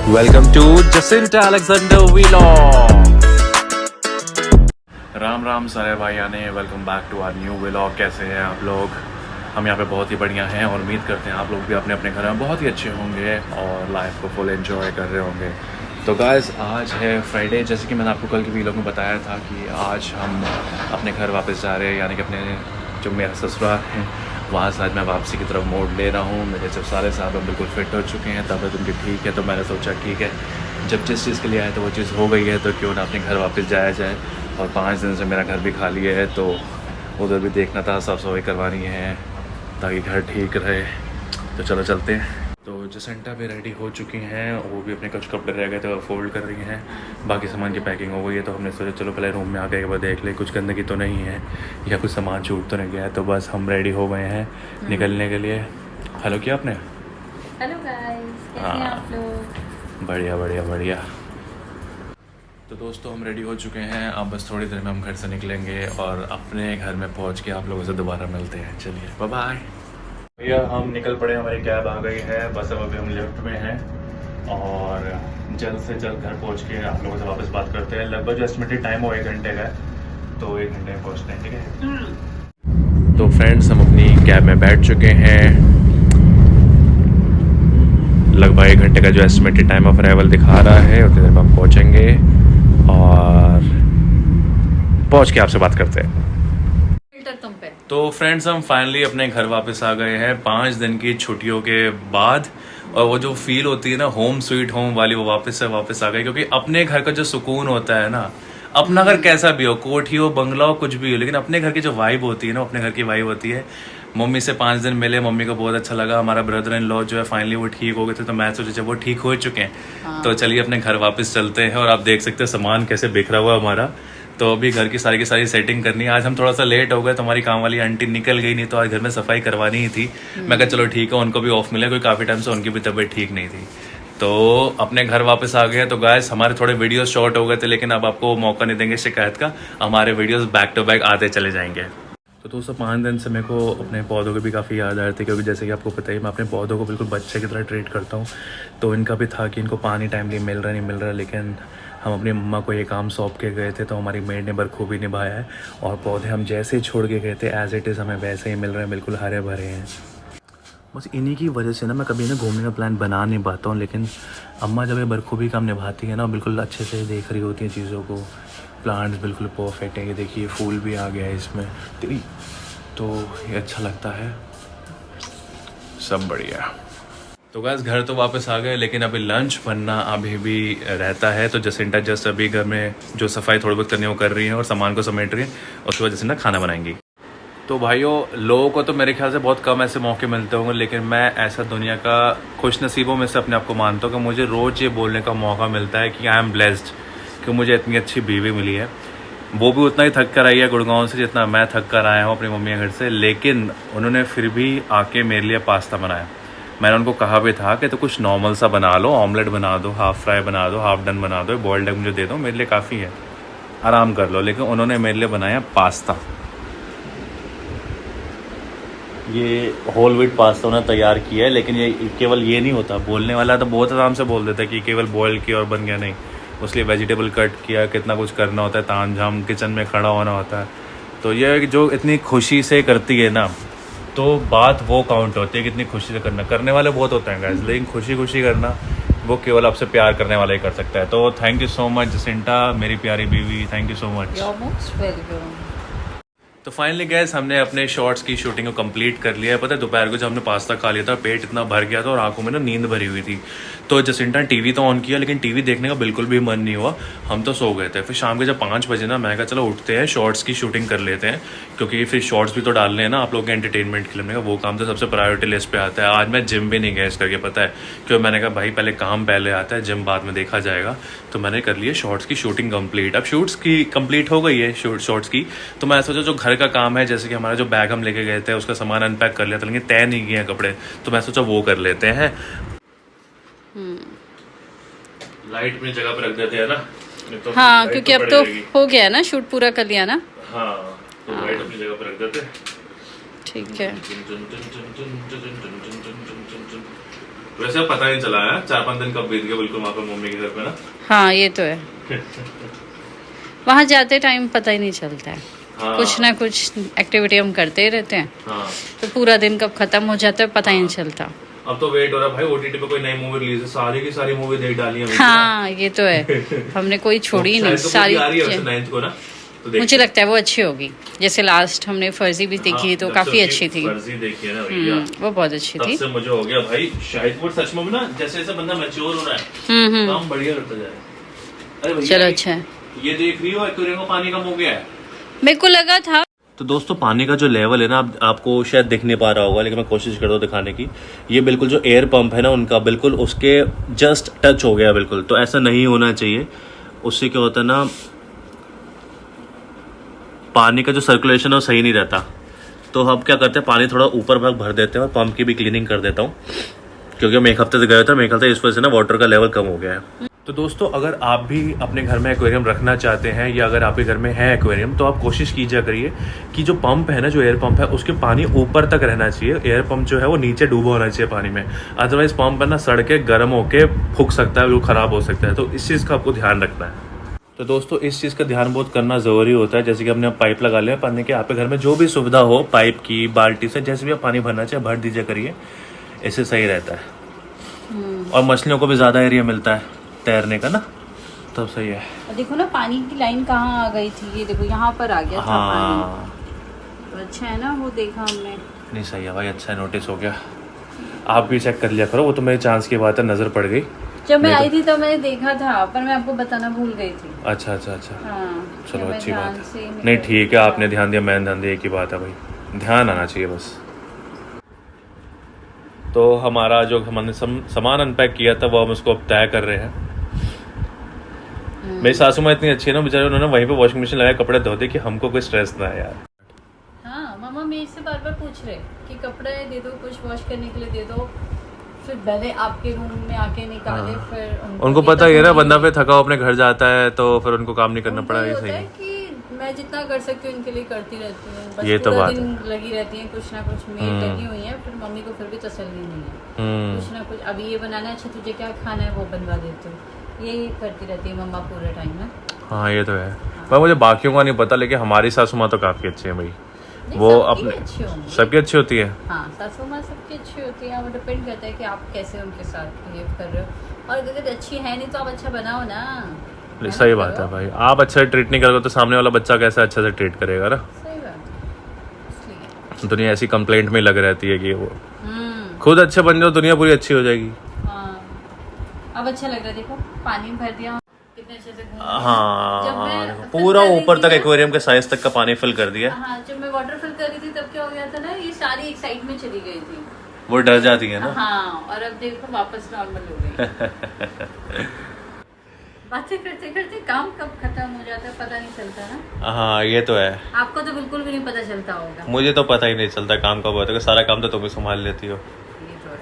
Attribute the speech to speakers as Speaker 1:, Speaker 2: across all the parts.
Speaker 1: Welcome to Jacinta Alexander vlog. Ram Ram सारे भाइयों ने, welcome back to our new vlog. कैसे हैं आप लोग? हम यहाँ पे बहुत ही बढ़िया हैं और उम्मीद करते हैं आप लोग भी अपने अपने घर में बहुत ही अच्छे होंगे और लाइफ को फुल एंजॉय कर रहे होंगे। तो गाइस, आज है फ्राइडे। जैसे कि मैंने आपको कल के व्लॉग में बताया था कि आज हम अपने घर वापस जा रहे हैं, यानी कि अपने जो मेरा ससुराल है वहाँ से आज मैं वापसी की तरफ मोड़ ले रहा हूँ। मेरे जब सारे साहब हम बिल्कुल फिट हो चुके हैं, तबीयत उनकी ठीक है, तो मैंने सोचा ठीक है, जब जिस चीज़ के लिए आए तो वो चीज़ हो गई है, तो क्यों ना अपने घर वापस जाया जाए। और 5 दिन से मेरा घर भी खाली है, तो उधर भी देखना था, साफ़ सफाई करवानी है ताकि घर ठीक रहे। तो चलो चलते हैं। तो जसेंटा भी रेडी हो चुकी हैं, वो भी अपने कुछ कपड़े रह गए थे वो फोल्ड कर रही हैं, बाकी सामान की पैकिंग हो गई है। तो हमने सोचा चलो पहले रूम में आके एक बार देख ले कुछ गंदगी तो नहीं है या कुछ सामान छूट तो नहीं गया है। तो बस हम रेडी हो गए हैं निकलने के लिए। हेलो किया आपने?
Speaker 2: हेलो गाइस, कैसे हैं आप लोग?
Speaker 1: बढ़िया बढ़िया बढ़िया। तो दोस्तों हम रेडी हो चुके हैं, अब बस थोड़ी देर में हम घर से निकलेंगे और अपने घर में पहुंच के आप लोगों से दोबारा मिलते हैं। चलिए बाय बाय। भैया हम निकल पड़े, हमारी कैब आ गई है, बस अब अभी हम लिफ्ट में हैं और जल्द से जल्द घर पहुंच के आप लोगों से वापस बात करते हैं। लगभग जो एस्टिमेटेड टाइम हो 1 घंटे का है, तो 1 घंटे में पहुँचते हैं, ठीक है। तो फ्रेंड्स, हम अपनी कैब में बैठ चुके हैं। लगभग 1 घंटे का जो एस्टिमेटेड टाइम ऑफ अराइवल दिखा रहा है, उतनी देर में हम पहुँचेंगे और पहुँच के आपसे बात करते हैं। तो फ्रेंड्स, हम फाइनली अपने घर वापस आ गए हैं 5 दिन की छुट्टियों के बाद। और वो जो फील होती है ना होम स्वीट होम वाली, वो वापस से वापस आ गई। क्योंकि अपने घर का जो सुकून होता है ना, अपना घर कैसा भी हो, कोठी हो, बंगला हो, कुछ भी हो, लेकिन अपने घर की जो वाइब होती है ना, अपने घर की वाइब होती है। मम्मी से 5 दिन मिले, मम्मी को बहुत अच्छा लगा। हमारा ब्रदर इन लॉ जो है फाइनली वो ठीक हो गए थे, तो मैं सोचा जब वो ठीक हो चुके हैं तो चलिए अपने घर वापस चलते हैं। और आप देख सकते हैं सामान कैसे बिखरा हुआ हमारा। तो अभी घर की सारी सेटिंग करनी है। आज हम थोड़ा सा लेट हो गए, तो हमारी काम वाली आंटी निकल गई, नहीं तो आज घर में सफाई करवानी ही थी। मैं कहा चलो ठीक है, उनको भी ऑफ मिले, कोई काफ़ी टाइम से उनकी भी तबीयत ठीक नहीं थी। तो अपने घर वापस आ गए। तो गाइस, हमारे थोड़े वीडियोस शॉर्ट हो गए थे, लेकिन अब आपको मौका नहीं देंगे शिकायत का, हमारे वीडियोस बैक टू बैक आते चले जाएंगे। तो दोस्तों 5 दिन से मेरे को अपने पौधों की भी काफ़ी याद आ रही थी, क्योंकि जैसे कि आपको पता ही मैं अपने पौधों को बिल्कुल बच्चे की तरह ट्रीट करता हूँ। तो इनका भी था कि इनको पानी टाइमली मिल रहा, लेकिन हम अपनी मम्मा को ये काम सौंप के गए थे, तो हमारी मेड ने बखूबी निभाया है। और पौधे हम जैसे ही छोड़ के गए थे एज इट इज़ हमें वैसे ही मिल रहे हैं, बिल्कुल हरे भरे हैं। बस इन्हीं की वजह से ना मैं कभी ना घूमने का प्लान बना नहीं पाता हूँ, लेकिन अम्मा जब ये बखूबी काम निभाती है ना, बिल्कुल अच्छे से देख रही होती हैं चीज़ों को। प्लांट्स बिल्कुल परफेक्ट है, ये देखिए फूल भी आ गया है इसमें, तो ये अच्छा लगता है, सब बढ़िया। तो गाइस, घर तो वापस आ गए, लेकिन अभी लंच बनना अभी भी रहता है। तो जसिंटा जस्ट अभी घर में जो सफाई थोड़ी बहुत करनी है वो कर रही है और सामान को समेट रही है, उसके बाद जसिंटा खाना बनाएंगी। तो भाइयों, लोगों को तो मेरे ख्याल से बहुत कम ऐसे मौके मिलते होंगे, लेकिन मैं ऐसा दुनिया का खुश नसीबों में से अपने आप को मानता हूँ कि मुझे रोज़ ये बोलने का मौका मिलता है कि आई एम ब्लेस्ड, कि मुझे इतनी अच्छी बीवी मिली है। वो भी उतना ही थक कर आई है गुड़गांव से जितना मैं थक कर आया हूँ अपनी मम्मी के घर से, लेकिन उन्होंने फिर भी आके मेरे लिए पास्ता बनाया। मैंने उनको कहा भी था कि तो कुछ नॉर्मल सा बना लो, ऑमलेट बना दो, हाफ़ फ्राई बना दो, हाफ डन बना दो, बॉइल्ड एग मुझे दे दो, मेरे लिए काफ़ी है, आराम कर लो। लेकिन उन्होंने मेरे लिए बनाया पास्ता। ये होल व्हीट पास्ता उन्होंने तैयार किया है, लेकिन ये केवल ये नहीं होता। बोलने वाला तो बहुत आराम से बोल देता है कि केवल बॉयल किया और बन गया, नहीं, उसके लिए वेजिटेबल कट किया, कितना कुछ करना होता है, तामझाम किचन में खड़ा होना होता है। तो ये जो इतनी खुशी से करती है ना, तो बात वो काउंट होती है, कितनी खुशी से करना। करने वाले बहुत होते हैं गाइस, लेकिन खुशी करना वो केवल आपसे प्यार करने वाला ही कर सकता है। तो thank you so much Jacinta, मेरी प्यारी बीवी, thank you so much.
Speaker 2: You are most welcome.
Speaker 1: तो फाइनली गैस, हमने अपने शॉर्ट्स की शूटिंग को कंप्लीट कर लिया है। पता है दोपहर को जब हमने पास्ता खा लिया था, पेट इतना भर गया था और आंखों में ना नींद भरी हुई थी। तो जसिंटा टीवी तो ऑन किया, लेकिन टीवी देखने का बिल्कुल भी मन नहीं हुआ, हम तो सो गए थे। फिर शाम के जब 5 बजे ना, मैं कहा चलो उठते हैं, शॉर्ट्स की शूटिंग कर लेते हैं, क्योंकि फिर शॉर्ट्स भी तो डालने हैं ना आप लोगों के एंटरटेनमेंट के लिए। का वो काम तो सबसे प्रायोरिटी लिस्ट पे आता है। आज मैं जिम भी नहीं गया इस करके, पता है क्यों? मैंने कहा भाई पहले काम पहले आता है, जिम बाद में देखा जाएगा। तो मैंने कर लिया शॉर्ट्स की शूटिंग कंप्लीट। अब शूट्स की कंप्लीट हो गई है शॉर्ट्स की, तो मैं सोचा जो घर का काम है, जैसे कि हमारा जो बैग हम लेके गए थे उसका सामान अनपैक कर लिया था, लेकिन तय नहीं किए कपड़े, तो मैं सोचा वो कर लेते हैं। लाइट अपनी जगह पर रख देते हैं ना, तो
Speaker 2: हाँ, क्योंकि अब तो हो गया ना, शूट पूरा कर लिया ना।
Speaker 1: हाँ, तो लाइट अपनी जगह पर रख देते।
Speaker 2: ठीक है।
Speaker 1: वैसे पता नहीं चला है 4-5 दिन कब बीत गए बिल्कुल वहाँ पे मम्मी के घर पे ना।
Speaker 2: हाँ ये तो है। वहाँ जाते टाइम पता ही नहीं चलता है।
Speaker 1: हाँ।
Speaker 2: कुछ ना कुछ एक्टिविटी हम करते ही रहते हैं।
Speaker 1: हाँ।
Speaker 2: तो पूरा दिन कब खत्म हो जाता है पता ही नहीं चलता।
Speaker 1: अब तो वेट हो रहा है भाई, ओटीटी पे कोई नई मूवी रिलीज है, सारी की सारी मूवी देख डाली है।
Speaker 2: हाँ ये तो है, हमने कोई छोड़ी ही नहीं, सारी
Speaker 1: आ रही है वैसे 9th को ना, तो
Speaker 2: मुझे लगता है वो अच्छी होगी। जैसे लास्ट हमने फर्जी भी देखी तो काफी अच्छी थी।
Speaker 1: फर्जी देखी है ना भैया,
Speaker 2: वो बहुत अच्छी थी।
Speaker 1: तब से मुझे हो गया भाई शायद वो सच में ना जैसे जैसे बंदा मैच्योर हो रहा है काम बढ़िया करता जा रहा है। अरे भैया
Speaker 2: चलो अच्छा है।
Speaker 1: ये देख रही हो एक्वेरियम का पानी कम हो गया है।
Speaker 2: मेरे को लगा था।
Speaker 1: तो दोस्तों पानी का जो लेवल है ना आपको शायद दिख नहीं पा रहा होगा, लेकिन मैं कोशिश करता हूँ दिखाने की। ये बिल्कुल जो एयर पंप है ना उनका बिल्कुल उसके जस्ट टच हो गया बिल्कुल, तो ऐसा नहीं होना चाहिए। उससे क्या होता है ना पानी का जो सर्कुलेशन है वो सही नहीं रहता। तो हम क्या करते हैं पानी थोड़ा ऊपर भाग भर देते हैं और पंप की भी क्लीनिंग कर देता हूँ, क्योंकि हम एक हफ्ते से गए थे, मेरे ख्याल से इस वजह से ना वाटर का लेवल कम हो गया है। तो दोस्तों अगर आप भी अपने घर में एक्वेरियम रखना चाहते हैं या अगर आपके घर में है एक्वेरियम तो आप कोशिश कीजिए करिए कि जो पंप है ना, जो एयर पंप है उसके पानी ऊपर तक रहना चाहिए। एयर पंप जो है वो नीचे डूबा होना चाहिए पानी में, अदरवाइज पंप है ना सड़ के गर्म होके फूक सकता है, वो ख़राब हो सकता है। तो इस चीज़ का आपको ध्यान रखना है। तो दोस्तों इस चीज़ का ध्यान बहुत करना ज़रूरी होता है। जैसे कि हमने पाइप लगा लिया पानी के, आपके घर में जो भी सुविधा हो पाइप की बाल्टी से जैसे भी आप पानी भरना चाहिए भर दीजिए करिए, इससे सही रहता है। और मछलियों को भी ज़्यादा एरिया मिलता है तैरने का ना, तब सही है।
Speaker 2: देखो ना पानी की लाइन कहाँ आ गई थी, ये देखो यहाँ पर आ गया था
Speaker 1: हाँ
Speaker 2: पानी। तो अच्छा है ना वो देखा हमने।
Speaker 1: नहीं सही है भाई, अच्छा है, नोटिस हो गया। आप भी चेक कर लिया करो, वो तो मेरी चांस की बात है, नज़र पड़ गई।
Speaker 2: जब मैं आई थी तो मैंने देखा था पर मैं आपको बताना भूल गई थी।
Speaker 1: अच्छा अच्छा अच्छा
Speaker 2: हाँ,
Speaker 1: चलो
Speaker 2: मैं
Speaker 1: अच्छी
Speaker 2: ध्यान
Speaker 1: बात
Speaker 2: से
Speaker 1: है।
Speaker 2: नहीं
Speaker 1: नहीं
Speaker 2: कर
Speaker 1: ठीक है, आपने ध्यान दिया मैंने ध्यान दिया, एक ही बात है भाई, ध्यान आना चाहिए बस। तो हमारा जो हमने सामान अनपैक किया था वो हम उसको अब तय कर रहे हैं। मेरी सासू माँ इतनी अच्छी है ना, बेचारे उन्होंने वहीं पे वॉशिंग मशीन लगाया कपड़े धो दे कि हमको कोई स्ट्रेस ना है यार।
Speaker 2: हाँ मामा मेरे से बार बार पूछ रहे कि कपड़े दे दो, कुछ वॉश करने के लिए दे दो, फिर पहले आपके रूम में आके निकाले।
Speaker 1: हाँ।
Speaker 2: फिर
Speaker 1: उनको पता ही है ना बंदा पे थका अपने घर जाता है तो फिर उनको काम नहीं करना पड़ा।
Speaker 2: सही है कि मैं जितना कर सकती हूँ इनके लिए करती रहती हूँ, बस
Speaker 1: ये तो
Speaker 2: पूरा
Speaker 1: बात
Speaker 2: दिन लगी रहती है, कुछ ना कुछ मेड लगी हुई है। फिर मम्मी को फिर भी तसल्ली नहीं है, कुछ ना कुछ अभी ये बनाना है, अच्छा तुझे क्या खाना है वो बनवा देती हूँ, यही करती रहती है मम्मा पूरे टाइम में।
Speaker 1: हाँ ये तो है भाई, मुझे बाकियों का नहीं पता लेकिन हमारी सासू माँ तो काफ़ी अच्छी है भाई, वो अपने सबकी अच्छी होती है।
Speaker 2: हाँ सासू माँ सबकी अच्छी होती है, वो डिपेंड करता है कि आप कैसे उनके साथ बिहेव कर रहे हो। और अगर अच्छी है नहीं तो आप अच्छा बनाओ ना।
Speaker 1: सही बात है भाई, आप अच्छा ट्रीट नहीं करोगे तो सामने वाला बच्चा कैसे अच्छा से ट्रीट करेगा ना।
Speaker 2: सही बात है,
Speaker 1: दुनिया ऐसी कंप्लेंट में लग रहती है कि वो खुद अच्छे बन जाओ दुनिया पूरी अच्छी हो जाएगी।
Speaker 2: अब अच्छा लग रहा है, देखो पानी भर दिया कितने अच्छे से।
Speaker 1: हाँ पूरा ऊपर तक एक्वेरियम के साइज तक का पानी फिल कर दिया।
Speaker 2: हाँ जब मैं वाटर फिल कर रही थी तब क्या हो गया था ना, ये सारी एक साइड में चली गई थी,
Speaker 1: वो डर जाती है ना।
Speaker 2: हाँ और अब देखो वापस नॉर्मल हो गई। बातें करते करते काम कब खत्म हो जाता है पता नहीं चलता ना।
Speaker 1: हाँ ये तो है,
Speaker 2: आपको तो बिल्कुल भी नहीं पता चलता होगा।
Speaker 1: मुझे तो पता ही नहीं चलता काम कब होता है, सारा काम तो तुम ही संभाल लेती हो।
Speaker 2: ये तो है।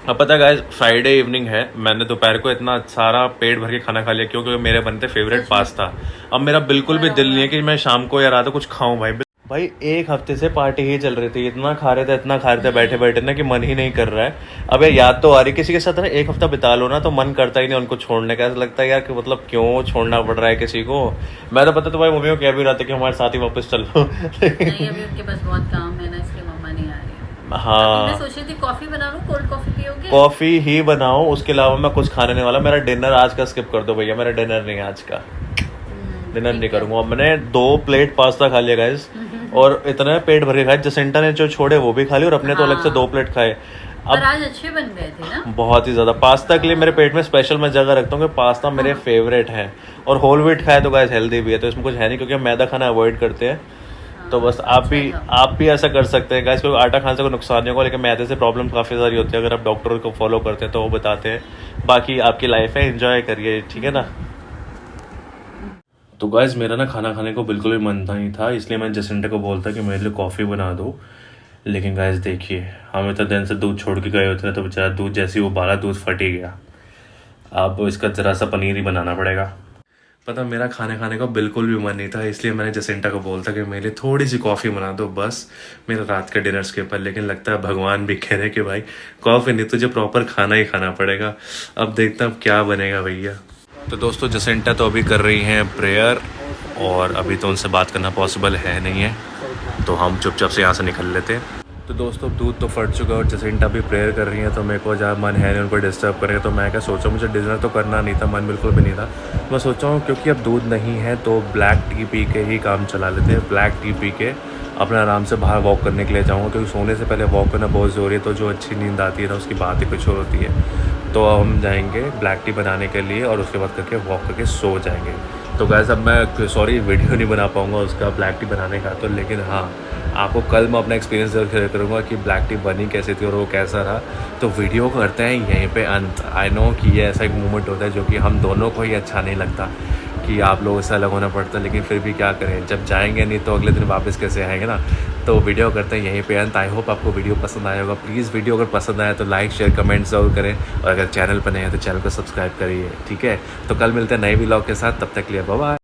Speaker 1: अब पता है गाइस फ्राइडे इवनिंग है, मैंने दोपहर को इतना सारा पेट भर के खाना खा लिया क्योंकि मेरे बनते फेवरेट पास्ता। अब मेरा बिल्कुल भी दिल नहीं है कि मैं शाम को या रात को कुछ खाऊं भाई एक हफ्ते से पार्टी ही चल रही थी, इतना खा रहे थे बैठे बैठे ना कि मन ही नहीं कर रहा है। अब याद तो आ रही किसी के साथ ना एक हफ्ता बिता लो ना तो मन करता ही नहीं उनको छोड़ने का, ऐसा लगता है यार कि मतलब क्यों छोड़ना पड़ रहा है किसी को। मैं तो पता तो भाई मम्मी को कह भी रहा था कि हमारे साथ ही वापस चल लो।
Speaker 2: नहीं अभी उनके पास बहुत काम है ना, इसलिए मम्मा नहीं आ रही।
Speaker 1: हाँ
Speaker 2: मैं सोच रही थी कॉफी बना लूं, कोल्ड कॉफी पियोगे?
Speaker 1: कॉफी ही बनाओ, उसके अलावा मैं कुछ खाने नहीं वाला। मेरा डिनर आज का स्किप कर दो भैया, मेरा डिनर नहीं आज का, डिनर नहीं करूंगा। मैंने 2 प्लेट पास्ता खा लिया गाइस और इतना पेट भर के खाया, जसेंटा ने जो छोड़े वो भी खा लिए और अपने तो अलग से 2 प्लेट खाए।
Speaker 2: अब आज अच्छे बन गए थे ना
Speaker 1: बहुत ही ज्यादा। पास्ता के लिए मेरे पेट में स्पेशल मैं जगह रखता हूँ कि पास्ता मेरे फेवरेट है और होल व्हीट खाए तो गाइस हेल्दी भी है, तो इसमें कुछ है नहीं क्योंकि हम मैदा खाना अवॉइड करते हैं। तो बस आप भी ऐसा कर सकते हैं गाइस, क्योंकि आटा खाने से कोई नुकसान नहीं होगा, लेकिन मैदे से प्रॉब्लम काफ़ी सारी होती है। अगर आप डॉक्टर को फॉलो करते हैं तो वो बताते हैं, बाकी आपकी लाइफ है, एंजॉय करिए, ठीक है ना। तो गाइस मेरा ना खाना खाने को बिल्कुल भी मन नहीं था, इसलिए मैं जसेंटा को बोलता कि मेरे लिए कॉफ़ी बना दो। लेकिन गाइस देखिए हम इतने दिन से दूध छोड़ के गए होते हैं तो बेचारा दूध जैसे ही उबाला दूध फट ही गया। अब इसका ज़रा सा पनीर ही बनाना पड़ेगा। पता मेरा खाने का बिल्कुल भी मन नहीं था, इसलिए मैंने जसिंटा को बोलता कि मेरे लिए थोड़ी सी कॉफ़ी बना दो बस मेरा रात के डिनर के ऊपर। लेकिन लगता है भगवान भी कह रहे हैं कि भाई कॉफ़ी नहीं, तुझे प्रॉपर खाना ही खाना पड़ेगा। अब देखता हूँ क्या बनेगा भैया। तो दोस्तों जसिंटा तो अभी कर रही हैं प्रेयर, और अभी तो उनसे बात करना पॉसिबल है नहीं है, तो हम चुपचाप से यहाँ से निकल लेते हैं। तो दोस्तों दूध तो फट चुका है और जसिंटा भी प्रेयर कर रही हैं, तो मेरे को जहाँ मन है नहीं उनको डिस्टर्ब करें, तो मैं क्या सोचा, मुझे डिनर तो करना नहीं था, मन बिल्कुल भी नहीं था। मैं सोचा हूँ क्योंकि अब दूध नहीं है तो ब्लैक टी पी के ही काम चला लेते हैं। ब्लैक टी पी के अपना आराम से बाहर वॉक करने के लिए जाऊँगा, क्योंकि सोने से पहले वॉक करना बहुत ज़रूरी है। तो जो अच्छी नींद आती है ना उसकी बात ही कुछ और होती है। तो हम जाएंगे ब्लैक टी बनाने के लिए और उसके बाद करके वॉक करके सो जाएंगे। तो गाइस अब मैं सॉरी वीडियो नहीं बना पाऊँगा उसका ब्लैक टी बनाने का, तो लेकिन हाँ आपको कल मैं अपना एक्सपीरियंस जरूर शेयर करूँगा कि ब्लैक टी बनी कैसे थी और वो कैसा रहा। तो वीडियो को करते हैं यहीं पे अंत। आई नो कि ये ऐसा एक मोमेंट होता है जो कि हम दोनों को ही अच्छा नहीं लगता कि आप लोगों से अलग होना पड़ता है, लेकिन फिर भी क्या करें, जब जाएंगे नहीं तो अगले दिन वापस कैसे आएंगे ना। तो वीडियो करते हैं यहीं पे अंत। आई होप आपको वीडियो पसंद आया होगा। प्लीज़ वीडियो अगर पसंद आया तो लाइक शेयर कमेंट ज़रूर करें, और अगर चैनल पर नए हैं तो चैनल को सब्सक्राइब करिए, ठीक है। तो कल मिलते हैं नए व्लॉग के साथ, तब तक के लिए बाय बाय।